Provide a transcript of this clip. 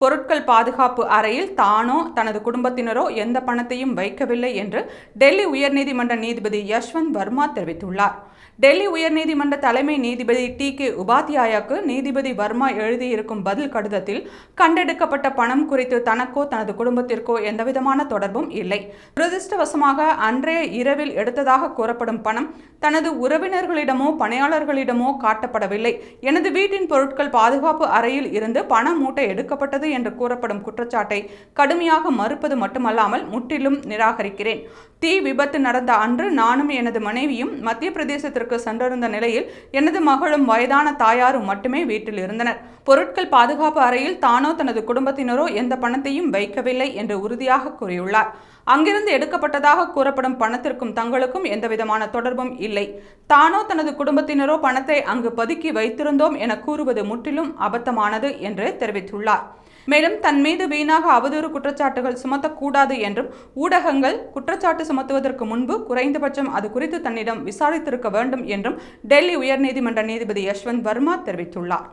பொருட்கள் பாதுகாப்பு அறையில் தானோ தனது குடும்பத்தினரோ எந்த பணத்தையும் வைக்கவில்லை என்று டெல்லி உயர்நீதிமன்ற நீதிபதி யஷ்வந்த் வர்மா தெரிவித்துள்ளார். டெல்லி உயர்நீதிமன்ற தலைமை நீதிபதி டி.கே. உபாத்யாயாவுக்கு நீதிபதி வர்மா எழுதியிருக்கும் பதில் கடிதத்தில் கண்டெடுக்கப்பட்ட பணம் குறித்து தனக்கோ தனது குடும்பத்திற்கோ எந்தவிதமான தொடர்பும் இல்லை. துரதிருஷ்டவசமாக அன்றைய இரவில் எடுத்ததாக கூறப்படும் பணம் தனது உறவினர்களிடமோ பணியாளர்களிடமோ காட்டப்படவில்லை. எனது வீட்டின் பொருட்கள் பாதுகாப்பு அறையில் இருந்து பண மூட்டை எடுக்கப்பட்டது என்று கூறப்படும் குற்றச்சாட்டை கடுமையாக மறுப்பது மட்டுமல்லாமல் முற்றிலும் நிராகரிக்கிறேன். தீ விபத்து நடந்த அன்று நானும் எனது மனைவியும் மத்திய பிரதேசத்திற்கு சென்றிருந்த நிலையில் எனது மகளும் வயதான தாயாரும் மட்டுமே வீட்டில் இருந்தனர். பொருட்கள் பாதுகாப்பு அறையில் தானோ தனது குடும்பத்தினரோ எந்த பணத்தையும் வைக்கவில்லை என்று உறுதியாக கூறியுள்ளார். அங்கிருந்து எடுக்கப்பட்டதாக கூறப்படும் பணத்திற்கும் தங்களுக்கும் எந்தவிதமான தொடர்பும் இல்லை. தானோ தனது குடும்பத்தினரோ பணத்தை அங்கு பதுக்கி வைத்திருந்தோம் என கூறுவது முற்றிலும் அபத்தமானது என்று தெரிவித்துள்ளார். மேலும் தன் மீது வீணாக அவதூறு குற்றச்சாட்டுகள் சுமத்தக்கூடாது என்றும் ஊடகங்கள் குற்றச்சாட்டு சுமத்துவதற்கு முன்பு குறைந்தபட்சம் அது குறித்து தன்னிடம் விசாரித்திருக்க வேண்டும் என்றும் டெல்லி உயர்நீதிமன்ற நீதிபதி யஷ்வந்த் வர்மா தெரிவித்துள்ளார்.